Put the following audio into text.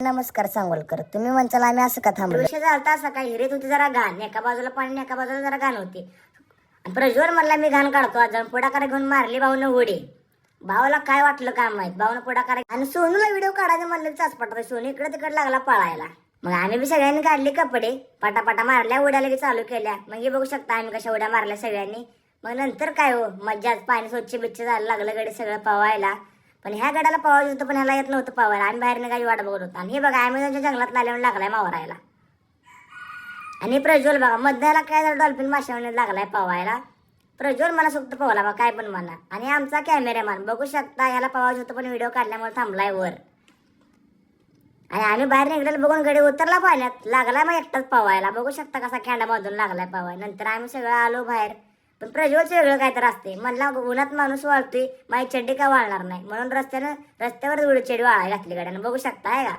नमस्कार सांगोलकर. तुम्ही म्हणताल आम्ही असं का थांबलो? विषय झालता सकाळी हिरीत होती जरा घाण, एका बाजूला पाणी एका बाजूला जरा घाण होती. प्रज्वल म्हणला मी घाण काढतो आज. पुढाकार घेऊन मारली भाऊनं उडी. भावाला काय वाटलं काय माहित, भाऊनं पुढाकार आणि सोनूला व्हिडिओ काढायचं म्हणलं चाच पडतो. सोनू इकडे तिकडे लागला पळायला. मग आम्ही बी सगळ्यांनी काढले कपडे, पटापटा मारल्या, उड्या लगेच चालू केल्या. मग हे बघू शकता आम्ही कशा उड्या मारल्या सगळ्यांनी. मग नंतर काय हो मज्जाच, पाणी स्वच्छ बिच्छ झालं लागलं गडे सगळं पवायला. पण ह्या गडाला पवायचं होतं पण ह्याला येत नव्हतं पवायला. आम्ही बाहेर गाडी वाट बघत होतो. आणि हे बघा अमेझॉनच्या जंगलात आल्यावर लागलाय मावरायला. आणि प्रज्वल बघा मध्याला काय झालं, डॉल्फिन माशामध्ये लागलाय पवायला. प्रज्वल मला सुक्त पवला बा काय पण म्हणा. आणि आमचा कॅमेरामॅन बघू शकता ह्याला पवायचं होतं पण व्हिडिओ काढल्यामुळे थांबलाय वर. आणि आम्ही बाहेर निघलेलं बघून गडी उतरला पाण्यात, लागलाय मग एकटाच पवायला. बघू शकता कसा कॅन्डा बांधून लागलाय पवायला. नंतर आम्ही सगळं आलो बाहेर. पण प्रज्वलचं वेगळं काय तर असते. म्हणला उन्हात माणूस वाळतोय, माझी चड्डी का वाळणार नाही म्हणून रस्त्यावर चेडी वाळायला घातली गाड्यानं. बघू शकता आहे का.